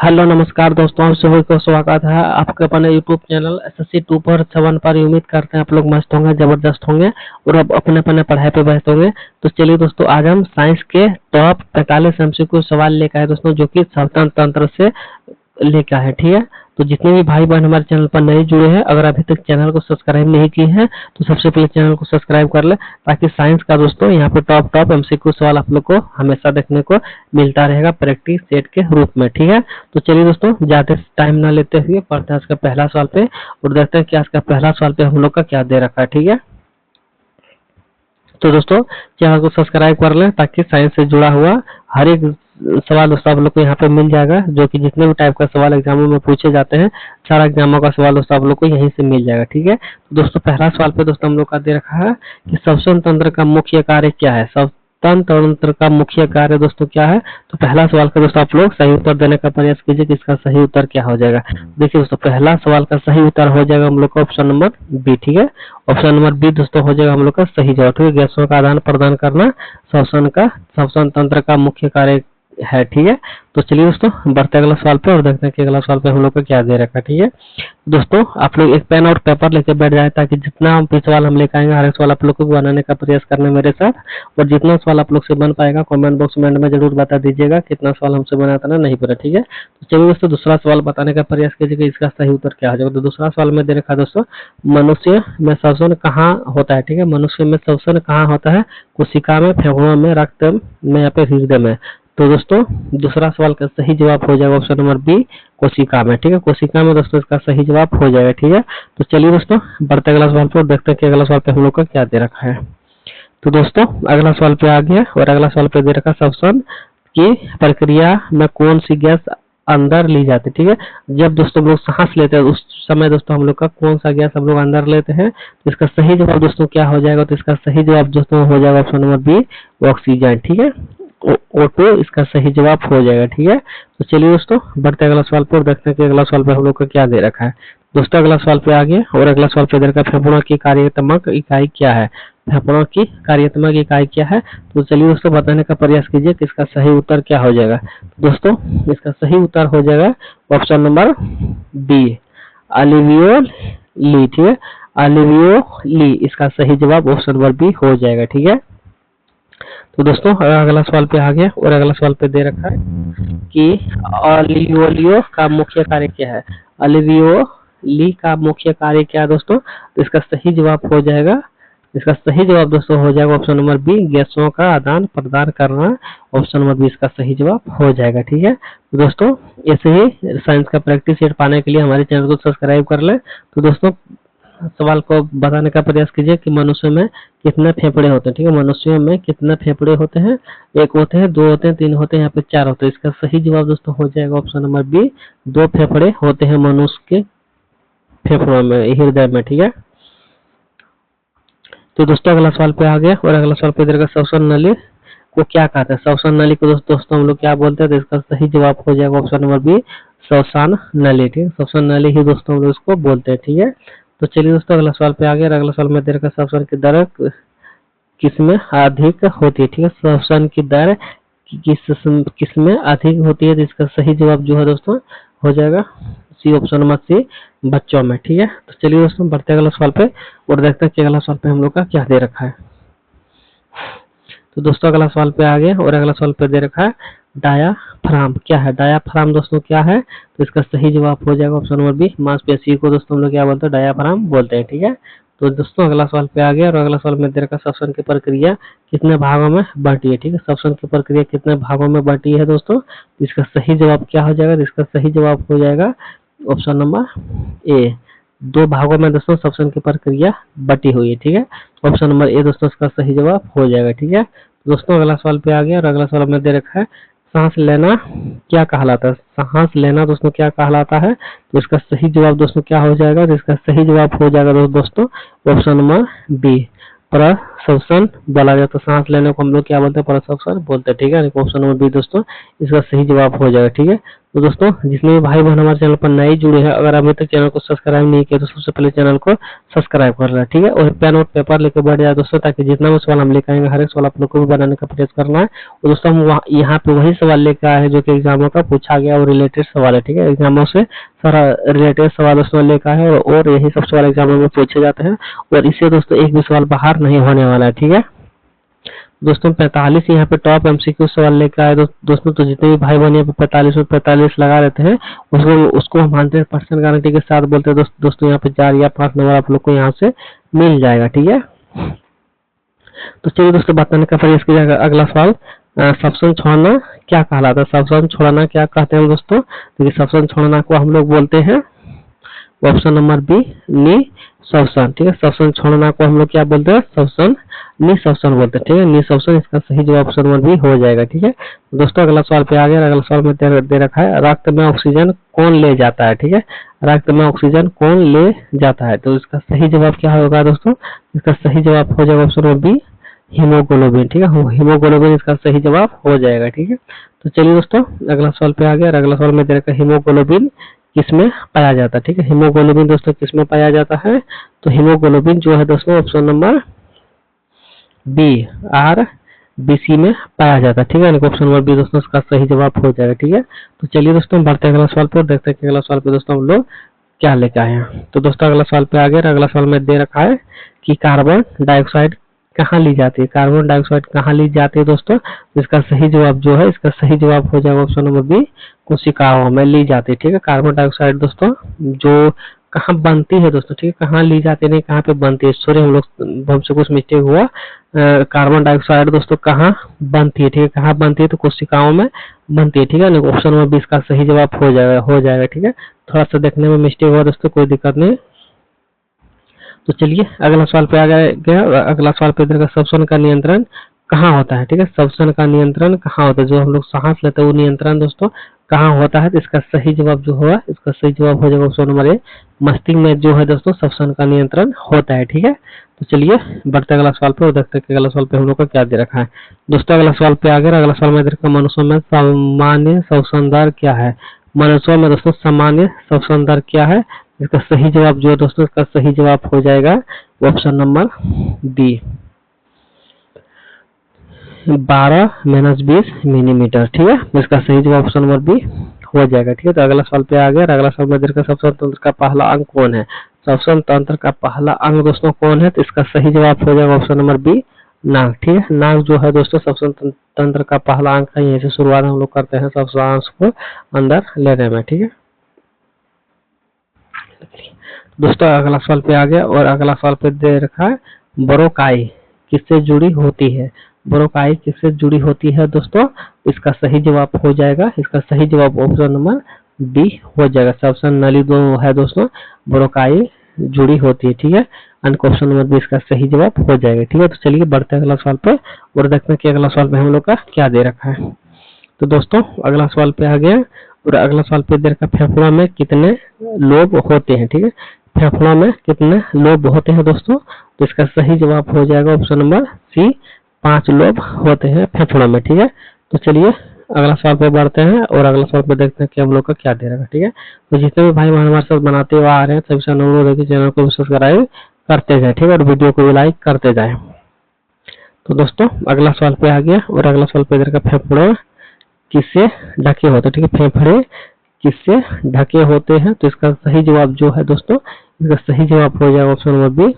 Hello नमस्कार दोस्तों, आप सभी को स्वागत है आपके अपने यूट्यूब चैनल SSC 2 पर 7 पर। उम्मीद करते हैं आप लोग मस्त होंगे, जबरदस्त होंगे और अब अपने अपने पढ़ाई पे व्यस्त होंगे। तो चलिए दोस्तों, आज हम साइंस के टॉप 45 MCQ सवाल लेकर आए दोस्तों, जो कि स्वतंत्र तंत्र से लेकर आए। ठीक है, तो जितने भी भाई बहन हमारे चैनल पर नए जुड़े हैं, अगर अभी तक चैनल को सब्सक्राइब नहीं किए हैं तो सबसे पहले चैनल को सब्सक्राइब कर ले, ताकि साइंस का दोस्तों यहाँ पे टॉप MCQ सवाल आप लोग को हमेशा देखने को मिलता रहेगा प्रैक्टिस सेट के रूप में। ठीक है, तो चलिए दोस्तों, ज्यादा टाइम ना लेते हुए पढ़ते हैं आज का पहला सवाल पे और देखते हैं कि आज का पहला सवाल पे हम लोग का क्या दे रखा है। ठीक है, तो दोस्तों चैनल को सब्सक्राइब कर लें, ताकि साइंस से जुड़ा हुआ हर एक सवाल दोस्तों आप लोग को यहाँ पे मिल जाएगा, जो कि जितने भी टाइप का सवाल एग्जामों में पूछे जाते हैं, सारा एग्जामों का सवाल दोस्तों आप लोग को यहीं से मिल जाएगा। ठीक है, तो दोस्तों पहला सवाल पे दोस्तों हम लोग का दे रखा है कि श्वसन तंत्र का मुख्य कार्य क्या है। श्वसन तंत्र का मुख्य कार्य दोस्तों क्या है? तो पहला सवाल का दोस्तों आप लोग सही उत्तर देने का प्रयास कीजिए कि इसका सही उत्तर क्या हो जाएगा। देखिए दोस्तों, पहला सवाल का सही उत्तर हो जाएगा हम लोग का ऑप्शन नंबर बी। ठीक है, ऑप्शन नंबर बी दोस्तों हो जाएगा हम लोग का सही जवाब। ठीक है, गैसों का आदान प्रदान करना श्वसन तंत्र का मुख्य कार्य है। ठीक है, तो चलिए दोस्तों बढ़ते अगला सवाल पे और देखते हैं कि अगला सवाल पे हम लोग का क्या दे रखा है। ठीक है दोस्तों, आप लोग एक पेन और पेपर लेके बैठ जाए, ताकि जितना भी सवाल हम लेकर आएंगे हर एक सवाल आप लोग को बनाने का प्रयास करने मेरे साथ, और जितना सवाल आप लोग से बन पाएगा कमेंट बॉक्स में जरूर बता दीजिएगा कितना सवाल हमसे बनाता ना नहीं बना। ठीक है, तो चलिए दोस्तों दूसरा सवाल बताने का प्रयास कीजिएगा, इसका सही उत्तर क्या हो जाएगा। तो दूसरा सवाल में दे रखा है दोस्तों, मनुष्य में श्वसन कहाँ होता है। ठीक है, मनुष्य में श्वसन कहाँ होता है? कोशिका में, फेफड़ों में, रक्त में या फिर हृदय में। तो दोस्तों दूसरा सवाल का सही जवाब हो जाएगा ऑप्शन नंबर बी, कोशिका में। ठीक है, कोशिका में दोस्तों इसका सही जवाब हो जाएगा। ठीक है, तो चलिए दोस्तों बढ़ते अगला सवाल पर देखते हैं कि अगला सवाल पे हम लोग का क्या दे रखा है। तो दोस्तों अगला सवाल पे आ गया और अगला सवाल पे दे रखा श्वसन की प्रक्रिया में कौन सी गैस अंदर ली जाती है। ठीक है, जब दोस्तों हम लोग सांस लेते हैं उस समय दोस्तों हम लोग का कौन सा गैस हम लोग अंदर लेते हैं। तो इसका सही जवाब दोस्तों क्या हो जाएगा? तो इसका सही जवाब दोस्तों हो जाएगा ऑप्शन नंबर बी, ऑक्सीजन। ठीक है, O2 इसका सही जवाब हो जाएगा। ठीक है, तो चलिए दोस्तों बढ़ते अगला सवाल पर देखते हैं कि अगला सवाल पे हम लोग का क्या दे रखा है। दोस्तों अगला सवाल पे आ गया और अगला सवाल पे दे रखा है, फेफड़ों की कार्यात्मक इकाई क्या है। फेफड़ों की कार्यात्मक इकाई क्या है? तो चलिए दोस्तों बताने का प्रयास कीजिए कि इसका सही उत्तर क्या हो जाएगा। दोस्तों इसका सही उत्तर हो जाएगा ऑप्शन नंबर बी, अल्वियोली। ठीक है, अल्वियोली इसका सही जवाब ऑप्शन नंबर बी हो जाएगा। ठीक है, तो दोस्तों अगला सवाल पे आ गया और अगला सवाल पे दे रखा है कि अल्वियोलियो का मुख्य कार्य क्या है। अल्वियोली का मुख्य कार्य क्या है दोस्तों? तो इसका सही जवाब हो जाएगा, इसका सही जवाब दोस्तों हो जाएगा ऑप्शन नंबर बी, गैसों का आदान प्रदान करना। ऑप्शन नंबर बी इसका सही जवाब हो जाएगा। ठीक है, तो दोस्तों ऐसे ही साइंस का प्रैक्टिस सेट पाने के लिए हमारे चैनल को सब्सक्राइब कर ले। तो दोस्तों सवाल को बताने का प्रयास कीजिए कि मनुष्य में कितने फेफड़े होते हैं। ठीक है, मनुष्य में कितने फेफड़े होते हैं? एक होते हैं, दो होते हैं, तीन होते हैं, यहाँ पे चार होते हैं। इसका सही जवाब दोस्तों हो जाएगा ऑप्शन नंबर बी, दो फेफड़े होते हैं मनुष्य के फेफड़ों में, हृदय में। ठीक है, तो दोस्तों अगला सवाल पे आ गया और अगला सवाल पे देगा श्वसन नली को क्या कहते हैं। श्वसन नली को दोस्तों हम लोग क्या बोलते हैं? तो इसका सही जवाब हो जाएगा ऑप्शन नंबर बी, श्वसन नली। ठीक है, श्वसन नली ही दोस्तों हम लोग इसको बोलते हैं। ठीक है, तो चलिए दोस्तों अगला सवाल पे आ गया और अगला सवाल में दे रखा श्वसन की दर किसमें अधिक होती है। ठीक है, श्वसन की दर किसमें अधिक होती है? तो इसका सही जवाब जो है दोस्तों हो जाएगा सी, ऑप्शन नंबर सी, बच्चों में। ठीक है, तो चलिए दोस्तों बढ़ते अगला सवाल पे और देखते हैं कि अगला सवाल पे हम लोग का क्या दे रखा है। तो दोस्तों अगला सवाल पे आ गया और अगला सवाल पे दे रखा है, डायाफ्राम क्या है। डायाफ्राम दोस्तों क्या है? तो इसका सही जवाब हो जाएगा ऑप्शन नंबर बी, मांसपेशी को दोस्तों हम लोग क्या बोलते हैं? डायाफ्राम बोलते हैं। ठीक है, तो दोस्तों अगला सवाल पे आ गया और अगला सवाल में दे रखा, श्वसन की प्रक्रिया कितने भागों में बांटी है। ठीक है, श्वसन की प्रक्रिया कितने भागों में बांटी है दोस्तों? इसका सही जवाब क्या हो जाएगा? इसका सही जवाब हो जाएगा ऑप्शन नंबर ए, दो भागों में दोस्तों श्वसन की प्रक्रिया बटी हुई है। ठीक है, ऑप्शन नंबर ए दोस्तों इसका सही जवाब हो जाएगा। ठीक है, दोस्तों अगला सवाल पे आ गया और अगला सवाल में दे रखा है, सांस लेना क्या कहलाता है। सांस लेना दोस्तों क्या कहलाता है? तो इसका सही जवाब दोस्तों क्या हो जाएगा? तो इसका सही जवाब हो जाएगा दोस्तों ऑप्शन नंबर बी, श्वसन बोला जाता है। सांस लेने को हम लोग क्या बोलते हैं? प्रश्वसन बोलते हैं, ठीक है। ऑप्शन नंबर बी दोस्तों इसका सही जवाब हो जाएगा, ठीक है। तो दोस्तों जितने भी भाई बहन हमारे चैनल पर नए जुड़े हैं, अगर अभी तक चैनल को सब्सक्राइब नहीं किया तो सबसे पहले चैनल को सब्सक्राइब कर लें, ठीक है। और पेन और पेपर लेकर बैठ जाए दोस्तों, ताकि जितना भी सवाल हम लेकर आएंगे हर एक सवाल आप लोग को भी बनाने का प्रयास करना है। और दोस्तों हम यहाँ पे वही सवाल लेकर आए हैं जो कि एग्जामों का पूछा गया और रिलेटेड सवाल है, ठीक है। एग्जामों से सारा रिलेटेड सवाल दोस्तों लेकर आए हैं और यही सब सवाल एग्जामों में पूछे जाते हैं और इससे दोस्तों एक भी सवाल बाहर नहीं होने वाला है, ठीक है। दोस्तों 45 यहाँ पे टॉप एमसीक्यू सवाल लेकर आए दोस्तों। तो जितने भी भाई बहन यहाँ पे 45 में 45 लगा रहते हैं उसको हम 100% गारंटी के साथ बोलते हैं दोस्तों यहाँ पे 4 या 5 नंबर आप लोग को यहाँ से मिल जाएगा, ठीक है। तो चलिए दोस्तों बताने का प्रयास किया जाएगा। अगला सवाल, श्वसन छोड़ना क्या कहलाता है? श्वसन छोड़ना क्या कहते हैं दोस्तों? देखिए श्वसन छोड़ना को हम लोग बोलते हैं ऑप्शन नंबर बी निःश्वसन, ठीक है। श्वसन छोड़ना को हम लोग क्या बोलते हैं? श्वसन निःश्वसन बोलते हैं, ठीक है। निःश्वसन इसका सही जवाब ऑप्शन नंबर बी हो जाएगा, ठीक है। दोस्तों अगला सवाल पे आ गया। अगला सवाल में दे रखा है रक्त में ऑक्सीजन कौन ले जाता है, ठीक है। रक्त में ऑक्सीजन कौन ले जाता है? तो इसका सही जवाब क्या होगा दोस्तों? इसका सही जवाब हो जाएगा ऑप्शन नंबर बी हीमोग्लोबिन, ठीक है। हीमोग्लोबिन इसका सही जवाब हो जाएगा, ठीक है। तो चलिए दोस्तों अगला सवाल पे आ गया। अगला सवाल में दे रखा है हीमोग्लोबिन किसमें पाया जाता है, ठीक है। हीमोग्लोबिन दोस्तों किसमें पाया जाता है? तो हीमोग्लोबिन जो है दोस्तों ऑप्शन नंबर बी RBC में पाया जाता है, ठीक है। ऑप्शन नंबर बी दोस्तों इसका सही जवाब हो जाएगा, ठीक है। तो चलिए दोस्तों बढ़ते हैं अगला सवाल पर, देखते हैं कि अगला सवाल पे दोस्तों हम लोग क्या लेकर आए हैं। तो दोस्तों अगला सवाल पे आ गया। अगला सवाल में दे रखा है कि कार्बन डाइऑक्साइड कहाँ ली जाती है? कार्बन डाइऑक्साइड कहाँ ली जाती है दोस्तों? इसका सही जवाब जो है इसका सही जवाब हो जाएगा ऑप्शन नंबर बी कोशिकाओं में ली जाती है, ठीक है। कार्बन डाइऑक्साइड दोस्तों जो कहाँ बनती है दोस्तों, ठीक है। कहाँ ली जाती है नहीं कहाँ पे बनती है, सॉरी हमसे कुछ मिस्टेक हुआ। कार्बन डाइऑक्साइड दोस्तों कहाँ बनती है, ठीक है। कहाँ बनती है? तो कोशिकाओं में बनती है, ठीक है। ऑप्शन नंबर बी इसका सही जवाब हो जाएगा, ठीक है। थोड़ा सा देखने में मिस्टेक हुआ दोस्तों, कोई दिक्कत नहीं। तो चलिए अगला सवाल पे आ गया। अगला सवाल पे देखा श्वसन का नियंत्रण कहाँ होता है, ठीक है। श्वसन का नियंत्रण कहाँ होता है? जो हम लोग सांस लेते हैं वो नियंत्रण दोस्तों कहाँ होता है? तो इसका सही जवाब जो होगा इसका सही जवाब हो जाएगा ऑप्शन नंबर ए मस्तिष्क में जो है दोस्तों श्वसन का नियंत्रण होता है, ठीक है। तो चलिए बढ़ते अगला सवाल पे और देखते हैं कि अगला सवाल पे हम लोग का क्या दे रखा है। दोस्तों अगला सवाल पे आ गया। अगला सवाल में देखा मनुष्यों में सामान्य श्वसन दर क्या है? मनुष्यों में दोस्तों सामान्य श्वसन दर क्या है? इसका सही जवाब जो है दोस्तों इसका सही जवाब हो जाएगा ऑप्शन नंबर डी 12-20 मिलीमीटर, ठीक है। इसका सही जवाब ऑप्शन नंबर बी हो जाएगा, ठीक है। तो अगला सवाल पे आ गया। अगला सवाल में देखा श्वसन तंत्र का पहला अंग कौन है? श्वसन तंत्र का पहला अंग दोस्तों कौन है? तो इसका सही जवाब हो जाएगा ऑप्शन नंबर बी नाक, ठीक है। नाक जो है दोस्तों श्वसन तंत्र का पहला अंग है। यहीं से शुरुआत हम लोग करते हैं श्वास को अंदर लेने में, ठीक है। दोस्तों अगला सवाल पे आ गया और अगला सवाल पे दे रखा है ब्रोंकाई किससे जुड़ी होती है? ब्रोंकाई किससे जुड़ी होती है दोस्तों? इसका सही जवाब हो जाएगा, इसका सही जवाब ऑप्शन नंबर डी हो जाएगा। श्वसन नली दो है दोस्तों ब्रोंकाई जुड़ी होती है, ठीक है। ऑप्शन नंबर बी इसका सही जवाब हो जाएगा, ठीक है। तो चलिए बढ़ते हैं अगला सवाल पे और देखते हैं कि अगला सवाल पे हम लोग का क्या दे रखा है। तो दोस्तों अगला सवाल पे आ गया और अगला सवाल पे दे रखा फेफड़ों में कितने लोब होते हैं, ठीक है। फेफड़ों में कितने लोब होते हैं दोस्तों? तो इसका सही जवाब हो जाएगा ऑप्शन नंबर सी 5 लोब होते हैं फेफड़ों में, ठीक है। तो चलिए अगला सवाल पे बढ़ते हैं और अगला सवाल पे देखते हैं कि हम लोग का क्या दे रखा है, ठीक है। तो जितने भी भाई हमारे साथ बनाते हुए आ रहे हैं सभी से अनुरोध है कि चैनल को सब्सक्राइब करते जाए, ठीक है। और वीडियो को भी लाइक करते जाए। तो दोस्तों अगला सवाल पे आ गया और अगला सवाल पे देखा फेफड़ों किससे ढके होते हैं, ठीक है। फेफड़े किससे ढके होते हैं? तो इसका सही जवाब जो है दोस्तों इसका सही जवाब हो जाएगा ऑप्शन नंबर बी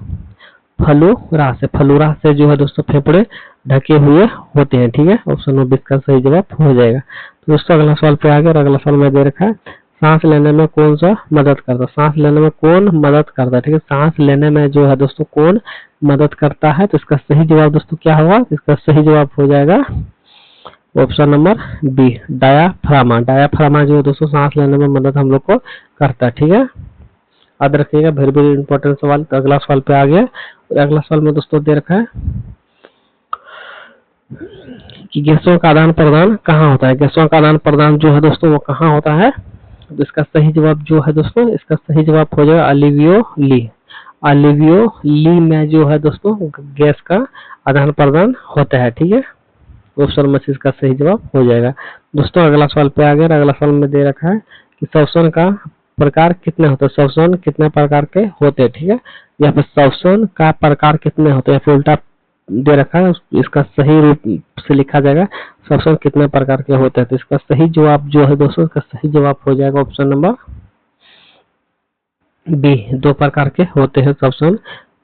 फलुरा से। फलुरा से जो है दोस्तों फेफड़े ढके हुए होते हैं, ठीक है। ऑप्शन नंबर बी का सही जवाब हो जाएगा। तो दोस्तों अगला सवाल पे आ गया और अगला सवाल में दे रखा है सांस लेने में कौन सा मदद करता है? सांस लेने में कौन मदद करता है, ठीक है। सांस लेने में जो है दोस्तों कौन मदद करता है? तो इसका सही जवाब दोस्तों क्या होगा? इसका सही जवाब हो जाएगा ऑप्शन नंबर बी डायाफ्रामा। डायाफ्रामा जो है दोस्तों सांस लेने में मदद हम लोग को करता है, ठीक है। याद रखिएगा वेरी इंपॉर्टेंट सवाल। तो अगला सवाल पे आ गया और अगला सवाल में दोस्तों दे रखा है कि गैसों का आदान प्रदान कहाँ होता है? गैसों का आदान प्रदान जो है दोस्तों वो कहाँ होता है? तो इसका सही जवाब जो है दोस्तों इसका सही जवाब हो जाएगा अलिवियोली। अलिवियो ली में जो है दोस्तों गैस का आदान प्रदान होता है। ठीक है, ऑप्शन नंबर सी इसका सही जवाब हो जाएगा। दोस्तों अगला सवाल पे आ गया। अगला सवाल में दे रखा है कि श्वसन का प्रकार कितने होते हैं, श्वसन कितने प्रकार के होते हैं। ठीक है, यहाँ पे श्वसन का प्रकार कितने होते हैं, फिर उल्टा दे रखा है, इसका सही रूप से लिखा जाएगा श्वसन कितने प्रकार के होते हैं। तो इसका सही जवाब जो है दोस्तों, इसका सही जवाब हो जाएगा ऑप्शन नंबर बी, 2 प्रकार के होते हैं श्वसन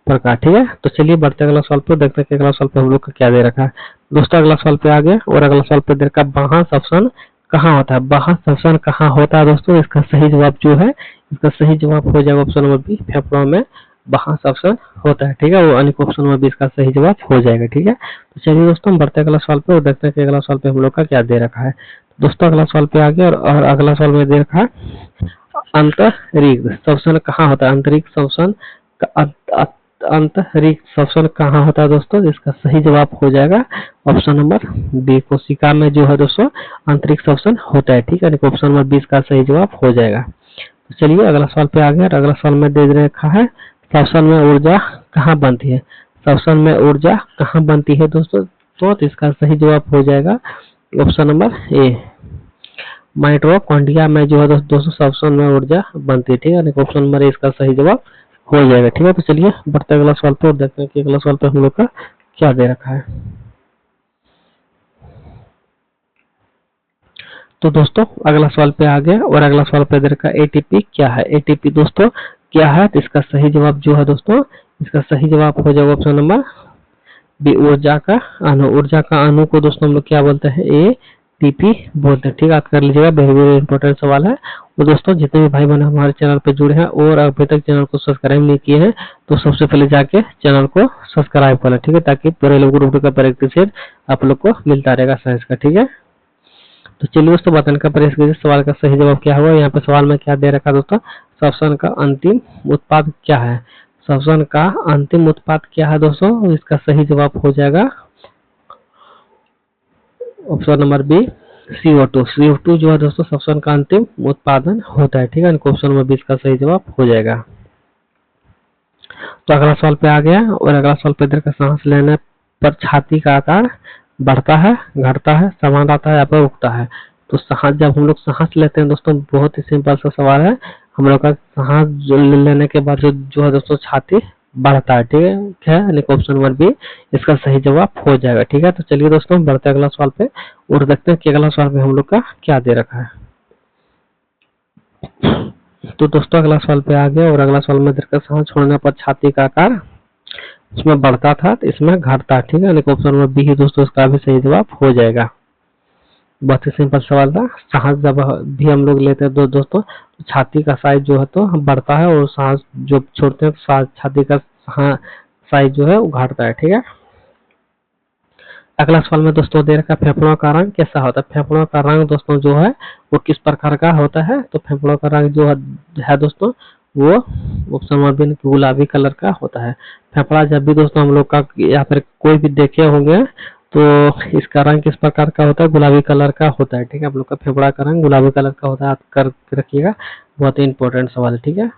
प्रकार। ठीक है, तो चलिए बढ़ते अगला सवाल पे, देखते हैं कि अगला सवाल पे हम लोग का क्या दे रखा है। दोस्तों अगला सवाल पे आ गया और अगला सवाल पे दे रखा है बाह्य श्वसन कहाँ होता है। बाह्य श्वसन कहाँ होता है दोस्तों, इसका सही जवाब जो है, इसका सही जवाब हो जाएगा ऑप्शन नंबर बी, फेफड़ों में बाह्य श्वसन होता है। ठीक है, वो अनेक ऑप्शन नंबर बी इसका सही जवाब हो जाएगा। ठीक है, तो चलिए दोस्तों हम बढ़ते अगला सवाल पे और देखते हैं कि अगला सवाल पे हम लोग का क्या दे रखा है। दोस्तों अगला सवाल पे आ गया और अगला सवाल में दे रखा है अंतरिक्ष श्वसन कहाँ होता है। अंतरिक्ष श्वसन अंतरिक्ष श्वसन कहाँ होता है दोस्तों, इसका सही जवाब हो जाएगा ऑप्शन नंबर बी, कोशिका में जो है दोस्तों अंतरिक्ष श्वसन होता है। ठीक है, ऑप्शन नंबर बी इसका सही जवाब हो जाएगा। तो चलिए अगला सवाल पे आ गया। अगला सवाल में दे रखा है श्वसन में ऊर्जा कहाँ बनती है। श्वसन में ऊर्जा कहाँ बनती है दोस्तों, तो इसका सही जवाब हो जाएगा ऑप्शन नंबर ए, माइटोकॉन्ड्रिया में जो है दोस्तों श्वसन में ऊर्जा बनती है। ठीक है, ऑप्शन नंबर ए इसका सही जवाब हो जाएगा। ठीक है, तो चलिए बढ़ते अगला सवाल पे और देखते हैं कि अगला सवाल पे हम लोग का क्या दे रखा है। तो दोस्तों अगला सवाल पे आ गया और अगला सवाल पे दे रखा है एटीपी क्या है। एटीपी दोस्तों क्या है, तो इसका सही जवाब जो है दोस्तों, इसका सही जवाब हो जाएगा ऑप्शन नंबर बी, ऊर्जा का अणु। ऊर्जा का अणु को दोस्तों हम लोग क्या बोलते हैं, एटीपी बोलते हैं। ठीक है, याद कर लीजिएगा, वेरी वेरी इंपॉर्टेंट सवाल है। और दोस्तों जितने भी भाई बहन हमारे चैनल पे जुड़े हैं और अभी तक चैनल को सब्सक्राइब नहीं किए हैं तो सबसे पहले जाके चैनल को सब्सक्राइब कर लें। ठीक है, ताकि पूरे लोग ग्रुप का प्रैक्टिस आप लोग को मिलता रहेगा साइंस का। ठीक है, तो चलिए दोस्तों बताने का प्रयास कीजिए सवाल का सही जवाब क्या होगा। यहाँ पे सवाल में क्या दे रखा दोस्तों, श्वसन का अंतिम उत्पाद क्या है। श्वसन का अंतिम उत्पाद क्या है दोस्तों, इसका सही जवाब हो जाएगा option number B, CO2। CO2 जो है दोस्तों श्वसन का अंतिम उत्पादन होता है। ठीक है, ऑप्शन नंबर बी इसका सही जवाब हो जाएगा। तो अगला सवाल पे आ गया और अगला सवाल पे इधर का सांस लेने पर छाती का आकार बढ़ता है, घटता है, समान रहता है या फिर उगता है। तो सांस जब हम लोग सांस लेते हैं दोस्तों, बहुत ही सिंपल सा सवाल है, हम लोग का सांस लेने के बाद जो है दोस्तों छाती बढ़ता है। ठीक है, ऑप्शन नंबर बी इसका सही जवाब हो जाएगा। ठीक है, तो चलिए दोस्तों बढ़ते अगला सवाल पे और देखते हैं कि अगला सवाल पे हम लोग का क्या दे रखा है। तो दोस्तों अगला सवाल पे आ गया और अगला सवाल में देखकर सांस छोड़ने पर छाती का आकार इसमें बढ़ता था तो इसमें घटता। ठीक है, ऑप्शन नंबर बी ही दोस्तों इसका भी सही जवाब हो जाएगा। बहुत ही सिंपल सवाल था। सांस जब भी हम लोग लेते हैं दोस्तों तो छाती का साइज जो है तो बढ़ता है और सांस जो छोड़ते हैं तो छाती का साइज जो है वो घटता है। ठीक है, अगला सवाल में दोस्तों दे रखा फेफड़ों का रंग कैसा होता है। फेफड़ों का रंग दोस्तों जो है वो किस प्रकार का होता है, तो फेफड़ों का रंग जो है दोस्तों वो ऑप्शन नंबर बी गुलाबी कलर का होता है। फेफड़ा जब भी दोस्तों हम लोग का या फिर कोई भी देखे होंगे तो इसका रंग किस प्रकार का होता है, गुलाबी कलर का होता है। ठीक है, आप लोग का फेफड़ा का रंग गुलाबी कलर का होता है, याद कर रखिएगा, बहुत ही इंपॉर्टेंट सवाल है। ठीक है,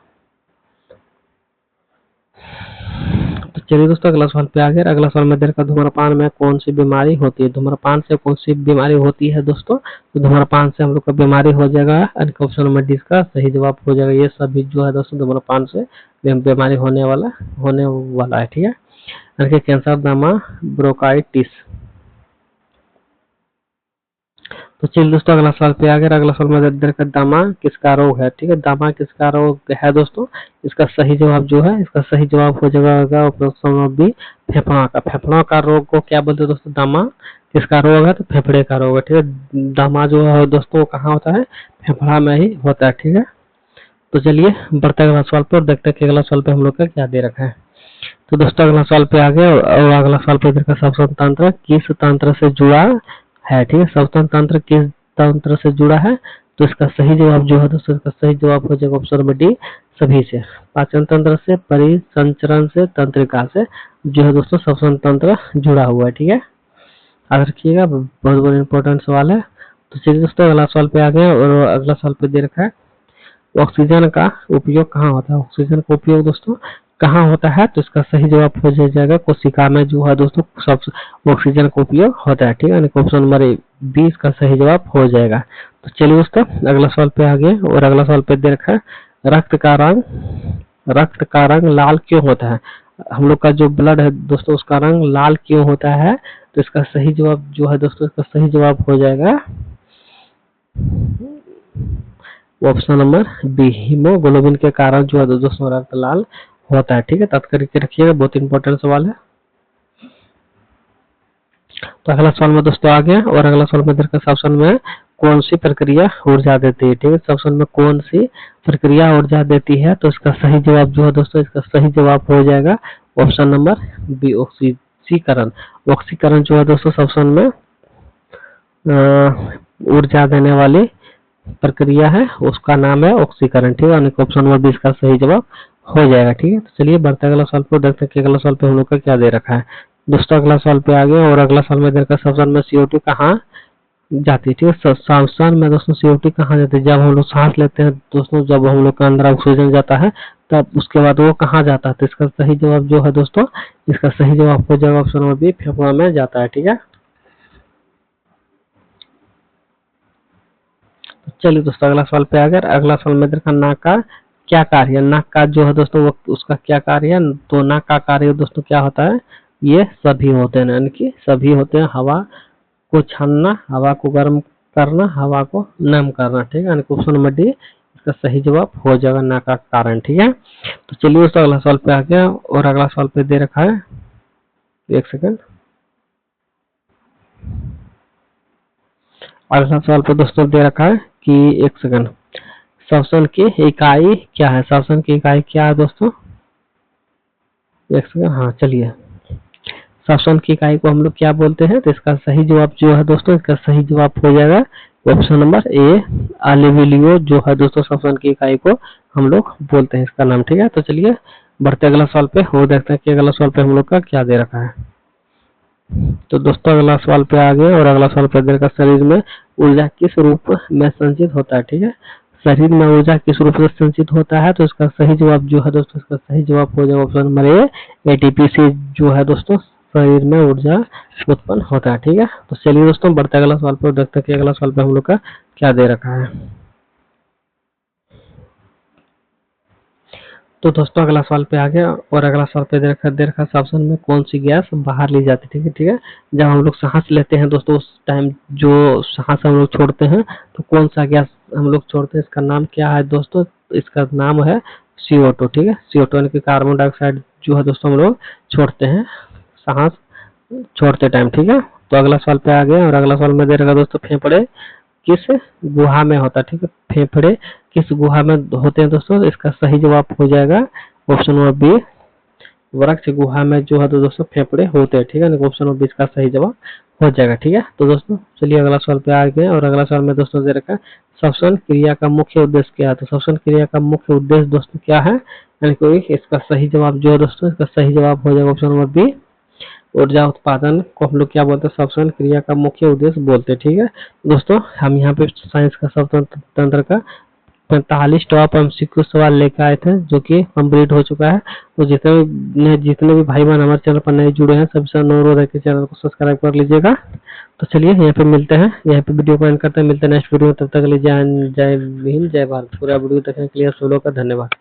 तो चलिए दोस्तों अगला सवाल पे आ गया। अगला सवाल में दे रखा धूम्रपान में कौन सी बीमारी होती है। धूम्रपान से कौन सी बीमारी होती है दोस्तों, तो धूम्रपान से हम लोग का बीमारी हो जाएगा, ऑप्शन नंबर डी का सही जवाब हो जाएगा। ये सभी जो है दोस्तों धूम्रपान से बीमारी होने वाला है। ठीक है, कैंसर, दमा, ब्रोंकाइटिस। तो चलिए दोस्तों अगला सवाल पे आ गया। अगला सवाल में दे रखा दमा किसका रोग है। ठीक है, दमा किसका रोग है दोस्तों, इसका सही जवाब जो है, इसका सही जवाब हो जाएगा ऑप्शन नंबर बी, फेफड़ा का। फेफड़ों का रोग को क्या बोलते हैं दोस्तों, दमा किसका रोग है, तो फेफड़े का रोग है। ठीक है, दमा जो है दोस्तों कहाँ होता है, फेफड़ा में ही होता है। ठीक है, तो चलिए बढ़ते अगला सवाल पे और देखते हैं कि अगला सवाल पे हम लोग का क्या दे रखा है। तो दोस्तों अगला सवाल पे आ गया और अगला सवाल पे देखा श्वसन तंत्र किस तंत्र से जुड़ा है। ठीक है, श्वसन तंत्र किस तंत्र से जुड़ा है, तो इसका सही जवाब जो है दोस्तों, इसका सही जवाब हो जाएगा ऑप्शन नंबर डी, सभी से। पाचन तंत्र से, परिसंचरण से, तंत्रिका से जो है दोस्तों श्वसन तंत्र जुड़ा हुआ है। ठीक है, याद रखिएगा, बहुत बहुत इंपॉर्टेंट सवाल है। तो चलिए दोस्तों अगला सवाल पे आ गया और अगला सवाल पे दे रखा है ऑक्सीजन का उपयोग कहाँ होता है। ऑक्सीजन का उपयोग दोस्तों कहाँ होता है, तो इसका सही जवाब हो जाएगा कोशिका में जो है दोस्तों सब ऑक्सीजन का उपयोग होता है। ठीक है, ऑप्शन नंबर 20 का सही जवाब हो जाएगा। तो चलिए दोस्तों अगला सवाल पे आगे, और अगला सवाल पे दे रखा है रक्त का रंग लाल क्यों होता है। हम लोग का जो ब्लड है दोस्तों उसका रंग लाल क्यों होता है, तो इसका सही जवाब जो है दोस्तों, इसका सही जवाब हो जाएगा ऑप्शन नंबर बी, हीमोग्लोबिन के कारण जो है दोस्तों रक्त लाल होता है। ठीक है, तत्काल करके रखिएगा, बहुत इंपॉर्टेंट सवाल है। तो अगला सवाल में दोस्तों आ गया, और अगला सवाल में देखकर ऑप्शन में कौन सी प्रक्रिया ऊर्जा देती है। ठीक है, ऑप्शन में कौन सी प्रक्रिया ऊर्जा देती है, तो इसका सही जवाब जो है दोस्तों, इसका सही जवाब हो जाएगा ऑप्शन नंबर बी, ऑक्सीकरण। ऑक्सीकरण जो है दोस्तों ऑप्शन में ऊर्जा देने वाली प्रक्रिया है, उसका नाम है ऑक्सीकरण। ठीक है, ऑप्शन नंबर 20 का सही जवाब हो जाएगा। ठीक है, तो चलिए बढ़ते अगला सवाल पर, देखते हैं कि अगला सवाल पे हम लोग का क्या दे रखा है। दोस्तों अगला सवाल पे आ गए, और अगला सवाल में देखकर ऑप्शन में CO2 कहाँ जाती है। ठीक है, ऑप्शन में दोस्तों CO2 कहाँ जाती है, जब हम लोग सांस लेते हैं दोस्तों, जब हम लोग के अंदर ऑक्सीजन जाता है तब उसके बाद वो कहाँ जाता है, तो इसका सही जवाब जो है दोस्तों, इसका सही जवाब हो जाएगा ऑप्शन नंबर बी, फेफड़ों में जाता है। ठीक है, चलिए दोस्तों अगला सवाल पे आ गए। अगला सवाल में देखा नाक का क्या कार्य है। नाक का जो है दोस्तों वो उसका क्या कार्य है, तो नाक का कार्य दोस्तों क्या होता है, ये सभी होते हैं, यानी कि सभी होते हैं, हवा को छानना, हवा को गर्म करना, हवा को नम करना। ठीक है, ऑप्शन नंबर डी इसका सही जवाब हो जाएगा नाक का कारण। ठीक है, तो चलिए दोस्तों अगला सवाल पे आ गया, और अगला सवाल पे दे रखा है, एक सेकंड, अगला सवाल पे दोस्तों दे रखा है कि एक सेकंड, श्वसन की इकाई क्या है। श्वसन की इकाई क्या है दोस्तों, एक सेकंड, हाँ चलिए, श्वसन की इकाई को हम लोग क्या बोलते हैं, तो इसका सही जवाब जो है दोस्तों, इसका सही जवाब हो जाएगा ऑप्शन नंबर ए, अल्वेओलियो जो है दोस्तों श्वसन की इकाई को हम लोग बोलते हैं इसका नाम। ठीक है, तो चलिए बढ़ते अगला सवाल पे, हो देखते हैं कि अगला सवाल पे हम लोग का क्या दे रखा है। तो दोस्तों अगला सवाल पे आ गए, और अगला सवाल पे दे रखा शरीर में ऊर्जा किस रूप में संचित होता है। ठीक है, शरीर में ऊर्जा किस रूप में संचित होता है, तो इसका सही जवाब जो है दोस्तों, इसका सही जवाब हो जाएगा ऑप्शन नंबर ए, एटीपी से जो है दोस्तों शरीर में ऊर्जा उत्पन्न होता है। ठीक है, तो चलिए दोस्तों बढ़ते अगला सवाल पर, देखते हैं कि अगला सवाल पे हम लोग का क्या दे रखा है। तो दोस्तों अगला सवाल पे आ गया, और अगला सवाल पे दे रखा ऑप्शन में कौन सी गैस बाहर ली जाती है। ठीक है, जब हम लोग सांस लेते हैं दोस्तों उस टाइम जो सांस हम लोग छोड़ते हैं, तो कौन सा गैस हम लोग छोड़ते हैं, इसका नाम क्या है दोस्तों, इसका नाम है CO2। ठीक है, CO2 यानी कि कार्बन डाइऑक्साइड जो है दोस्तों हम लोग छोड़ते हैं सांस छोड़ते टाइम। ठीक है, तो अगला सवाल पे आ गया, और अगला सवाल में दे रखा दोस्तों फेफड़े किस गुहा में होता है। ठीक है, फेफड़े किस गुहा में होते हैं दोस्तों, इसका सही जवाब हो जाएगा ऑप्शन नंबर बी, वृक्ष गुहा में जो है तो दोस्तों फेफड़े होते हैं। ठीक है, ऑप्शन नंबर बी इसका सही जवाब हो जाएगा। ठीक है, तो दोस्तों चलिए अगला सवाल पे आ गए, और अगला सवाल में दोस्तों दे रखा है श्वसन क्रिया का मुख्य उद्देश्य क्या है। तो श्वसन क्रिया का मुख्य उद्देश्य दोस्तों क्या है, यानी कि इसका सही जवाब जो है दोस्तों, इसका सही जवाब हो जाएगा ऑप्शन नंबर बी, ऊर्जा उत्पादन को हम लोग क्या बोलते हैं, श्वसन क्रिया का मुख्य उद्देश्य बोलते हैं। ठीक है दोस्तों, हम यहाँ पे साइंस का स्वतंत्र तंत्र का 45 टॉप MCQ सवाल लेकर आए थे, जो कि कंप्लीट हो चुका है। तो जितने भी भाई बहन हमारे चैनल पर नए जुड़े हैं, सबसे अनुरोध है कि चैनल को सब्सक्राइब कर लीजिएगा। तो चलिए यहाँ पे मिलते हैं, यहाँ पे वीडियो को एंड करते हैं, मिलते हैं नेक्स्ट वीडियो में, तब तक के लिए जय हिंद जय भारत। पूरा वीडियो देखने के लिए आप सब लोगों का धन्यवाद।